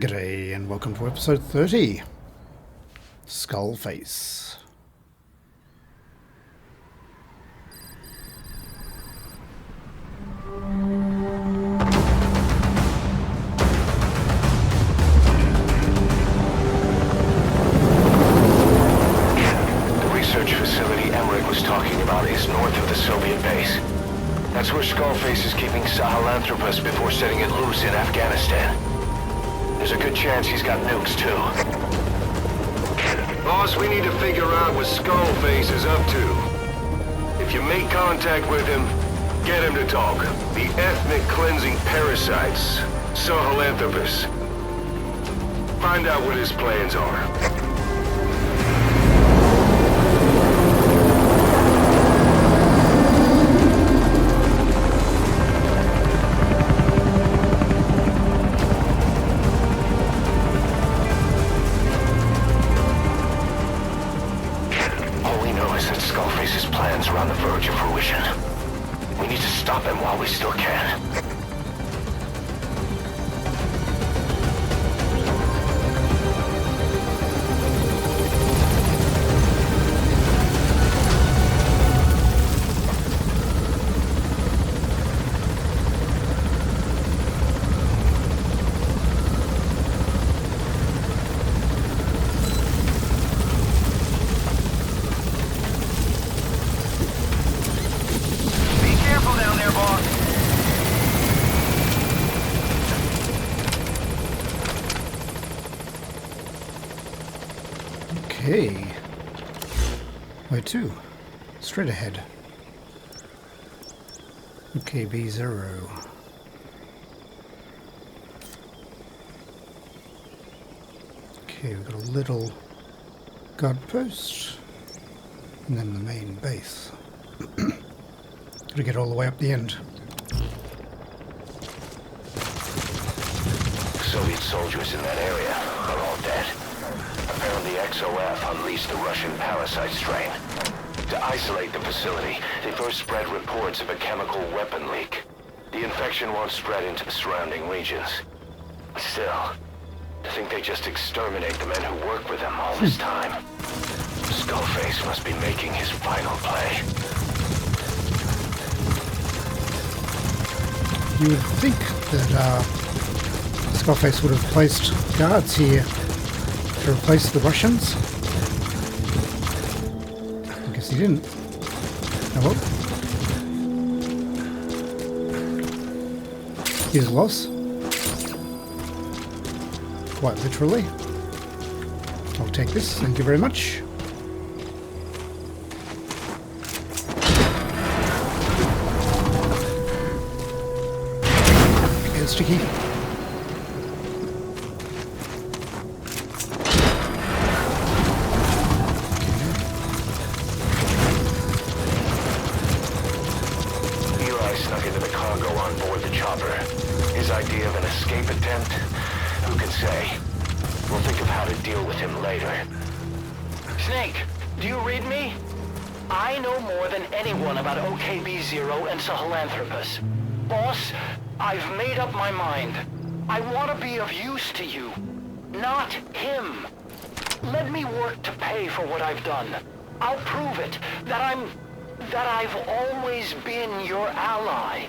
G'day and welcome to episode 30, Skullface. The research facility Emmerich was talking about is north of the Soviet base. That's where Skullface is keeping Sahelanthropus before setting it loose in Afghanistan. There's a good chance he's got nukes, too. Boss, we need to figure out what Skullface is up to. If you make contact with him, get him to talk. The ethnic cleansing parasites, Sahelanthropus. Find out what his plans are. Are on the verge of fruition. We need to stop him while we still can. Okay. Where to? Straight ahead. Okay, B0. Okay, we've got a little guard post. And then the main base. Gotta get all the way up the end. Soviet soldiers in that area are all dead. Apparently XOF unleashed the Russian parasite strain. To isolate the facility, they first spread reports of a chemical weapon leak. The infection won't spread into the surrounding regions. Still, to think they just exterminate the men who work with them all this time. Skullface must be making his final play. You would think that Skullface would have placed guards here to replace the Russians. I guess he didn't. Oh well. Here's a loss. Quite literally. I'll take this, thank you very much. Get sticky. Idea of an escape attempt? Who can say? We'll think of how to deal with him later. Snake, do you read me? I know more than anyone about OKB-0 and Sahelanthropus. Boss, I've made up my mind. I want to be of use to you, not him. Let me work to pay for what I've done. I'll prove it, that I've always been your ally.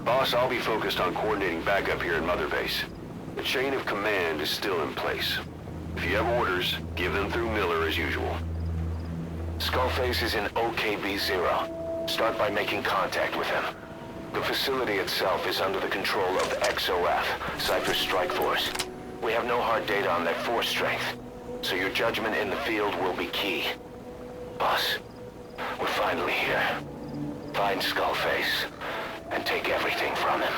Boss, I'll be focused on coordinating backup here at Mother Base. The chain of command is still in place. If you have orders, give them through Miller as usual. Skullface is in OKB-0. Start by making contact with him. The facility itself is under the control of the XOF, Cypher's Strike Force. We have no hard data on their force strength, so your judgment in the field will be key. Boss, we're finally here. Find Skullface and take everything from him.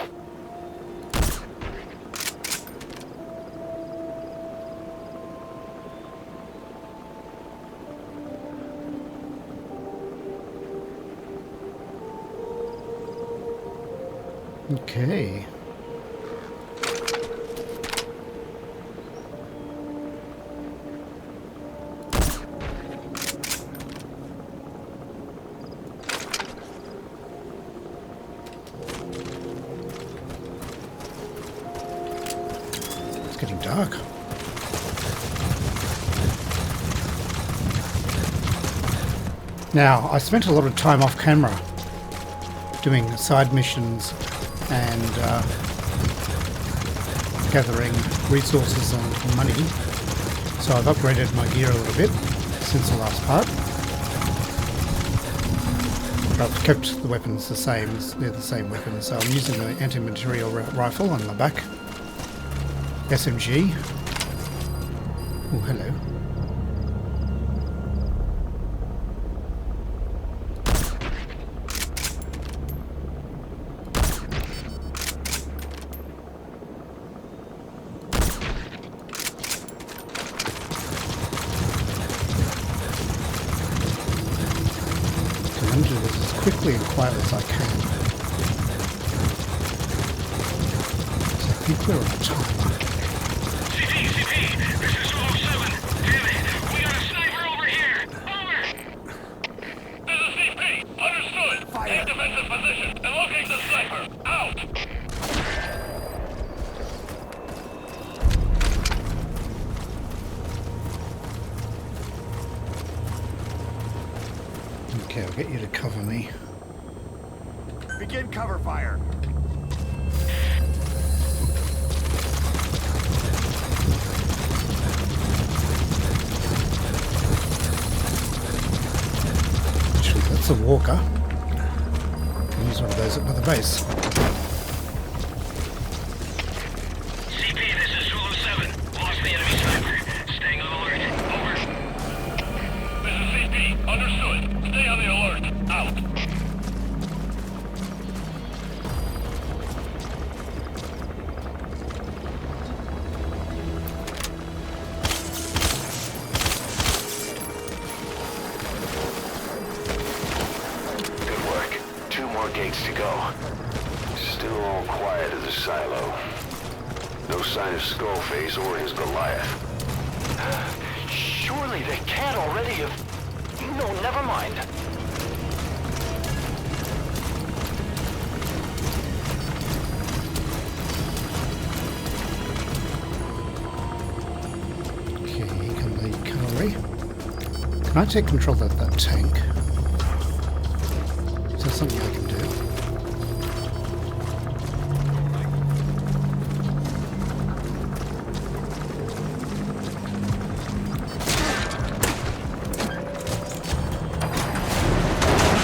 Okay. It's getting dark. Now, I spent a lot of time off camera doing side missions and gathering resources and money. So I've upgraded my gear a little bit since the last part. But I've kept the weapons the same. They're the same weapons. So I'm using the anti-material rifle on my back. SMG. Oh, hello. I'm going to do this as quickly and quietly as I can. So I think we're on a timer. CP, this is 207. Damn it, we got a sniper over here. Over. This is CP. Understood. Fire. Take defensive position and locate the sniper. Out. Okay, I'll get you to cover me. Begin cover fire. Actually, that's a walker. I'll use one of those at Mother Base. CP, this is 207. Lost the enemy sniper. Staying on alert. Over. This is CP. Understood. Stay on the alert. Out. Good work. 2 more gates to go. Still all quiet at the silo. No sign of Skullface or his Goliath. Surely they can't already have... No, never mind. Okay, come the cavalry. Can I take control of that tank? Is there something I can do?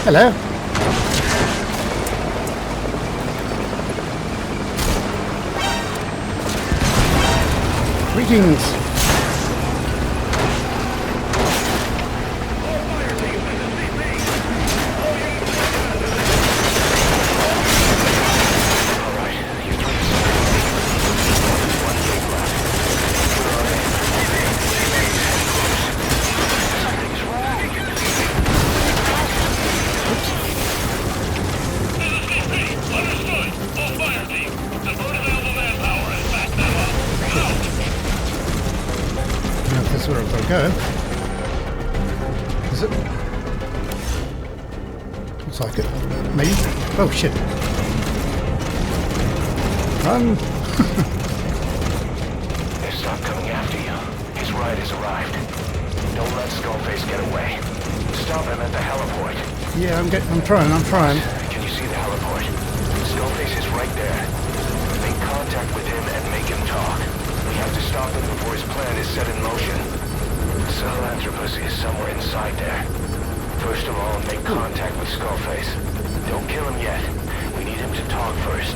Hello. Greetings. That's where I've got to go. Is it? Looks like it. Maybe? Oh shit. Run! They stopped coming after you. His ride has arrived. Don't let Skullface get away. Stop him at the heliport. Yeah, I'm trying. Can you see the heliport? Skullface is right there. Make contact with him and make him talk. We have to stop him before his plan is set in motion. Sahelanthropus is somewhere inside there. First of all, make contact with Skullface. Don't kill him yet. We need him to talk first.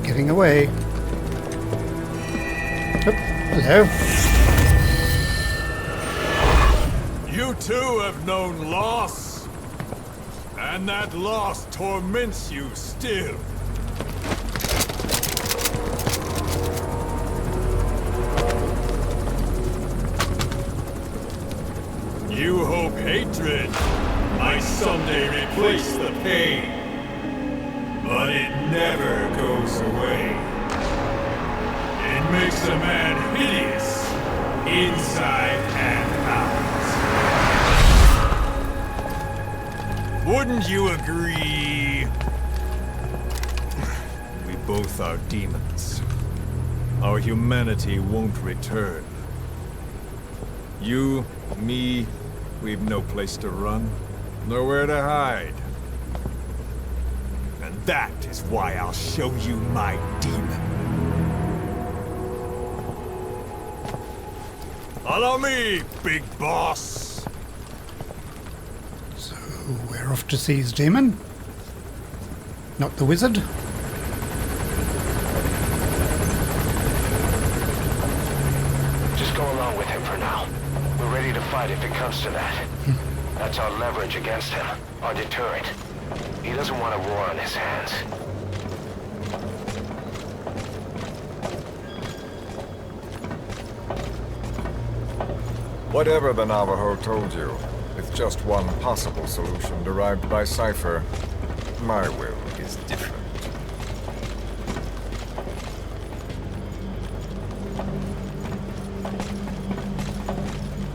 Getting away. Oh, hello. You too have known loss, and that loss torments you still. hatred might someday replace the pain. But it never goes away. It makes a man hideous, inside and out. Wouldn't you agree? We both are demons. Our humanity won't return. You, me, we've no place to run, nowhere to hide. And that is why I'll show you my demon. Follow me, big boss! So we're off to see his demon? Not the wizard? Just go along with him for now. We're ready to fight if it comes to that. That's our leverage against him, our deterrent. He doesn't want a war on his hands. Whatever the Navajo told you, with just one possible solution derived by Cypher, my will is different.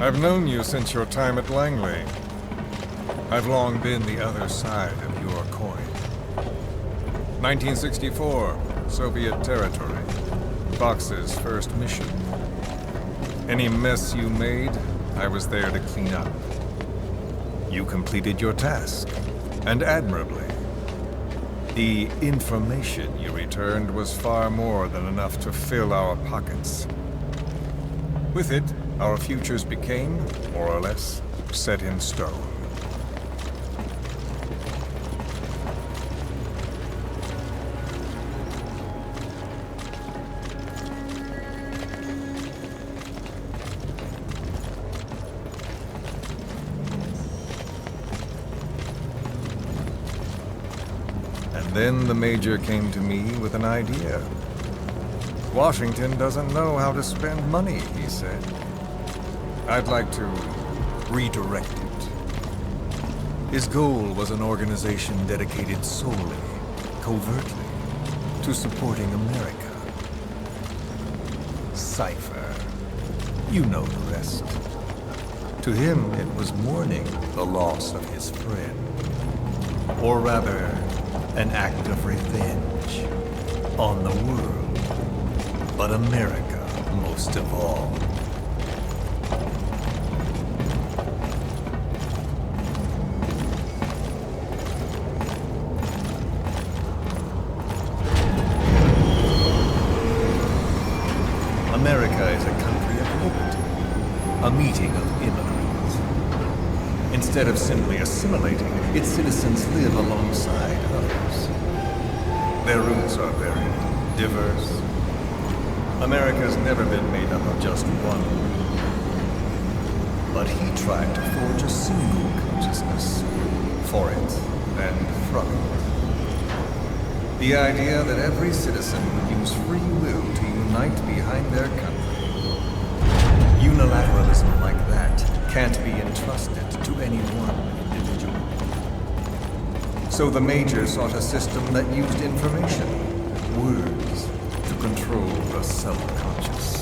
I've known you since your time at Langley. I've long been the other side of your coin. 1964, Soviet territory. Fox's first mission. Any mess you made, I was there to clean up. You completed your task, and admirably. The information you returned was far more than enough to fill our pockets. With it, our futures became, more or less, set in stone. Then the Major came to me with an idea. Washington doesn't know how to spend money, he said. I'd like to redirect it. His goal was an organization dedicated solely, covertly, to supporting America. Cypher. You know the rest. To him, it was mourning the loss of his friend. Or rather, an act of revenge on the world, but America most of all. America is a country of liberty, a meeting of immigrants. Instead of simply assimilating, its citizens live alongside others. Their roots are very diverse. America's never been made up of just one group. But he tried to forge a single consciousness for it and from it. The idea that every citizen would use free will to unite behind their country. Unilateralism like that can't be entrusted to any one individual. So the Major sought a system that used information, words, to control the subconscious.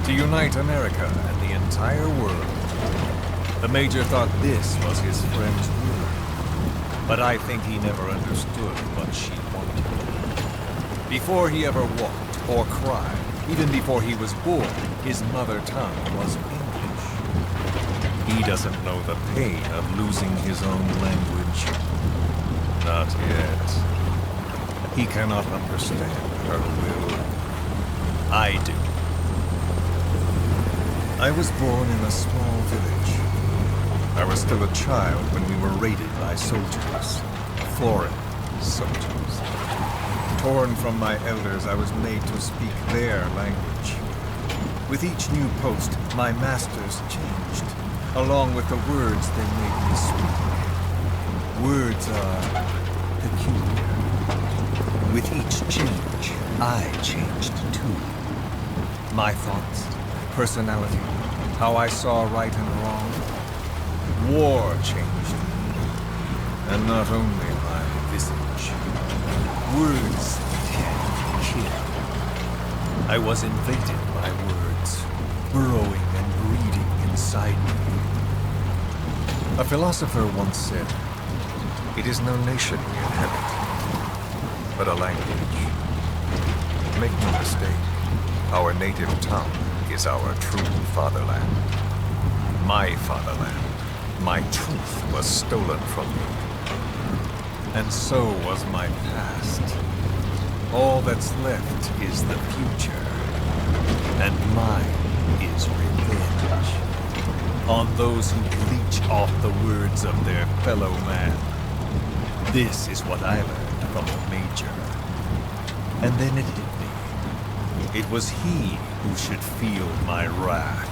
To unite America and the entire world. The Major thought this was his friend's word. But I think he never understood what she wanted. Before he ever walked or cried, even before he was born, his mother tongue was English. He doesn't know the pain of losing his own language. Not yet. He cannot understand her will. I do. I was born in a small village. I was still a child when we were raided by soldiers. Foreign soldiers. Torn from my elders, I was made to speak their language. With each new post, my masters changed, along with the words they made me speak. Words are peculiar. With each change, I changed too. My thoughts, personality, how I saw right and wrong. War changed me. And not only my visage. Words can kill. I was invaded by words, burrowing and breeding inside me. A philosopher once said, "It is no nation we inhabit, but a language." Make no mistake, our native tongue is our true fatherland. My fatherland. My truth was stolen from me. And so was my past. All that's left is the future. And mine is revenge. On those who bleach off the words of their fellow man. This is what I learned from the Major. And then it hit me. It was he who should feel my wrath.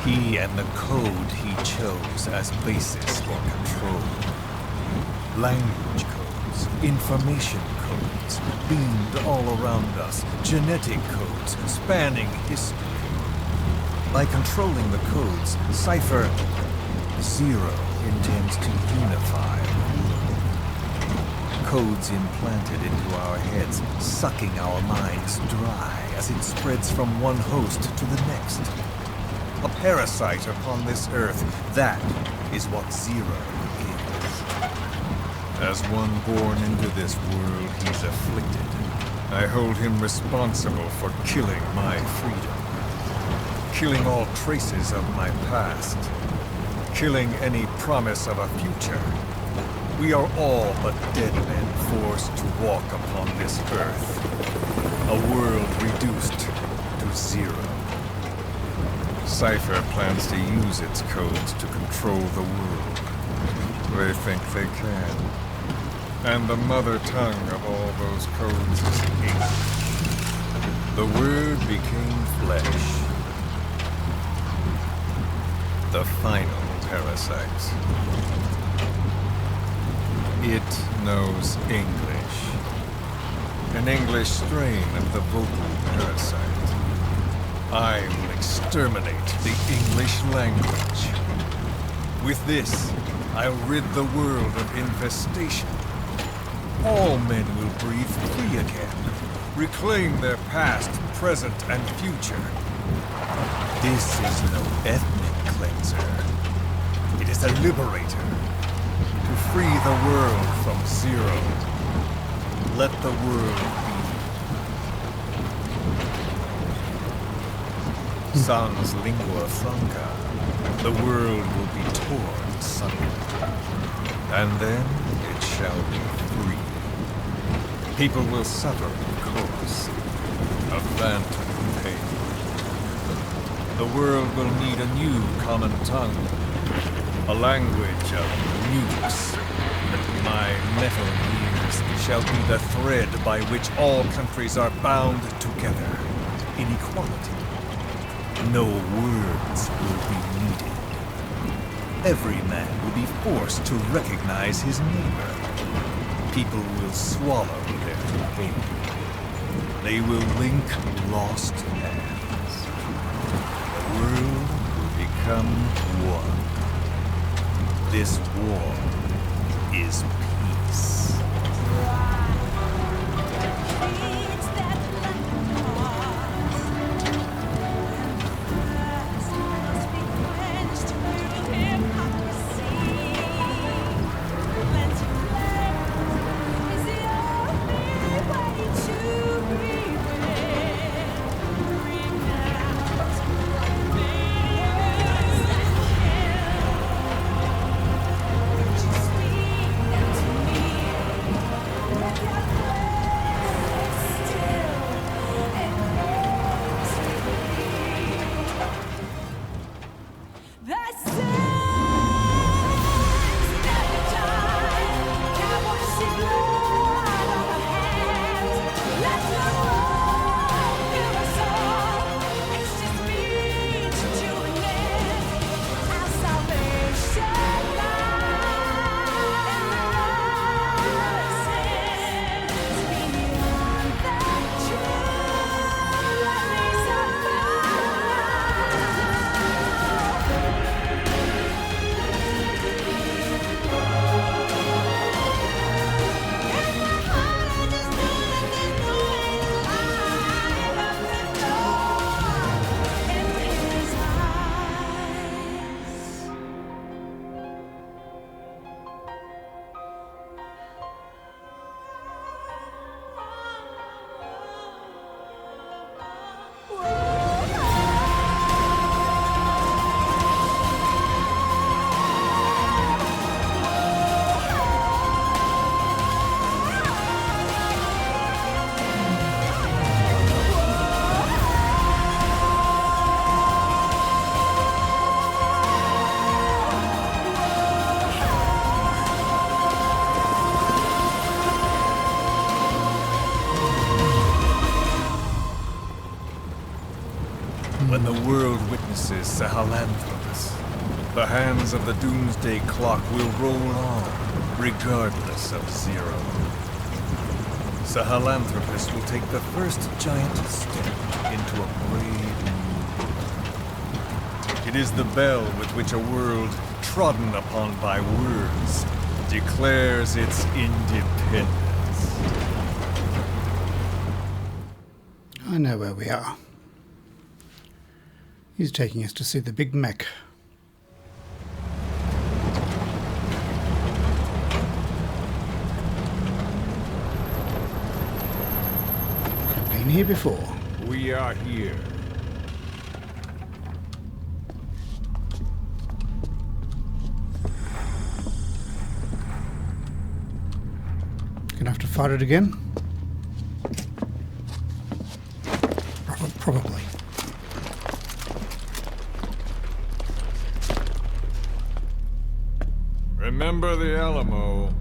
He and the code he chose as basis for control. Language codes, information codes, beamed all around us, genetic codes spanning history. By controlling the codes, Cypher Zero intends to unify the world. Codes implanted into our heads, sucking our minds dry as it spreads from one host to the next. A parasite upon this earth, that is what Zero is. As one born into this world, he's afflicted. I hold him responsible for killing my freedom. Killing all traces of my past. Killing any promise of a future. We are all but dead men forced to walk upon this earth. A world reduced to zero. Cypher plans to use its codes to control the world. They think they can. And the mother tongue of all those codes is English. The word became flesh. The final parasite. It knows English. An English strain of the vocal parasite. I will exterminate the English language. With this, I'll rid the world of infestation. All men will breathe free again, reclaim their past, present, and future. This is no ethnic cleanser. It is a liberator. To free the world from Zero. Let the world be. Sans lingua franca, the world will be torn asunder. And then it shall be free. People will suffer, of course, a phantom pain. The world will need a new common tongue, a language of nukes. My metal years shall be the thread by which all countries are bound together in equality. No words will be needed. Every man will be forced to recognize his neighbor. People will swallow their pain. They will link lost hands. The world will become one. This war is peace. when the world witnesses Sahelanthropus, the hands of the doomsday clock will roll on, regardless of Zero. Sahelanthropus will take the first giant step into a brave new world. It is the bell with which a world trodden upon by words declares its independence. I know where we are. He's taking us to see the big mech. Been here before. We are here. Gonna have to fight it again? Probably. Remember the Alamo.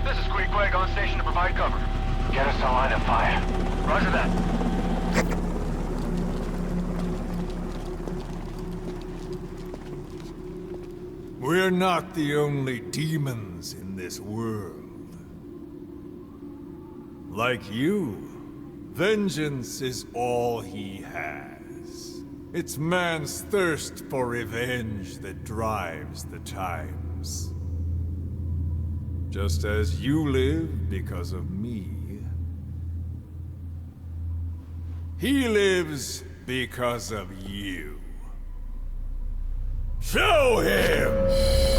This is Queequeg on station to provide cover. Get us a line of fire. Roger that. We're not the only demons in this world. Like you, vengeance is all he has. It's man's thirst for revenge that drives the times. Just as you live because of me, he lives because of you. Show him!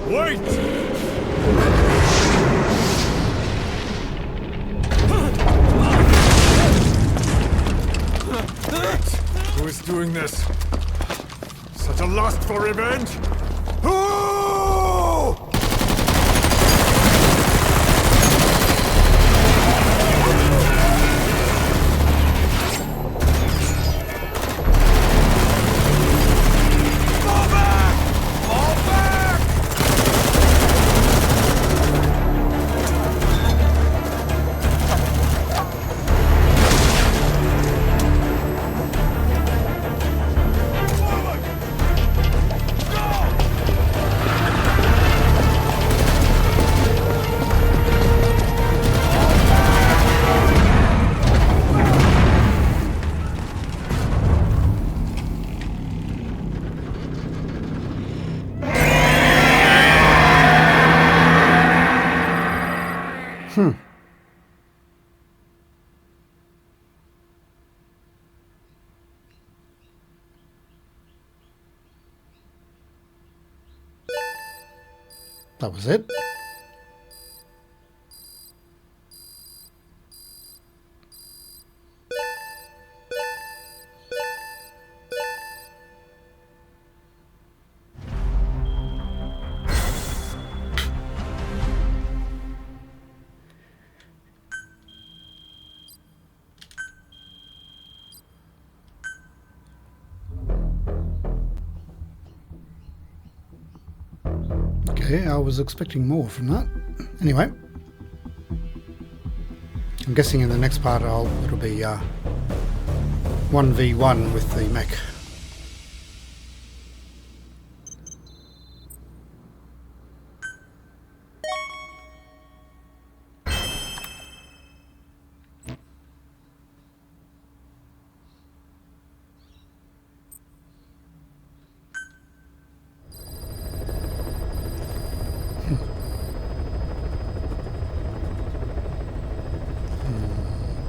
Wait! Who is doing this? Such a lust for revenge? Who? That was it. Okay, I was expecting more from that. Anyway, I'm guessing in the next part it'll be 1v1 with the mech.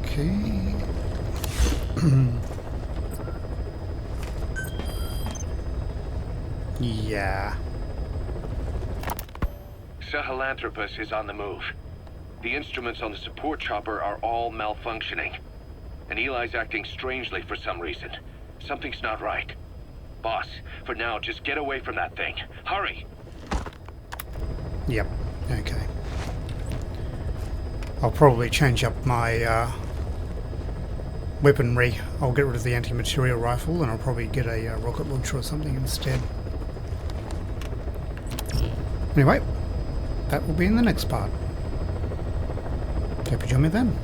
Okay. Yeah. Sahelanthropus is on the move. The instruments on the support chopper are all malfunctioning. And Eli's acting strangely for some reason. Something's not right. Boss, for now, just get away from that thing. Hurry! Yep. Okay. I'll probably change up my weaponry. I'll get rid of the anti-material rifle and I'll probably get a rocket launcher or something instead. Anyway, that will be in the next part. Hope you join me then.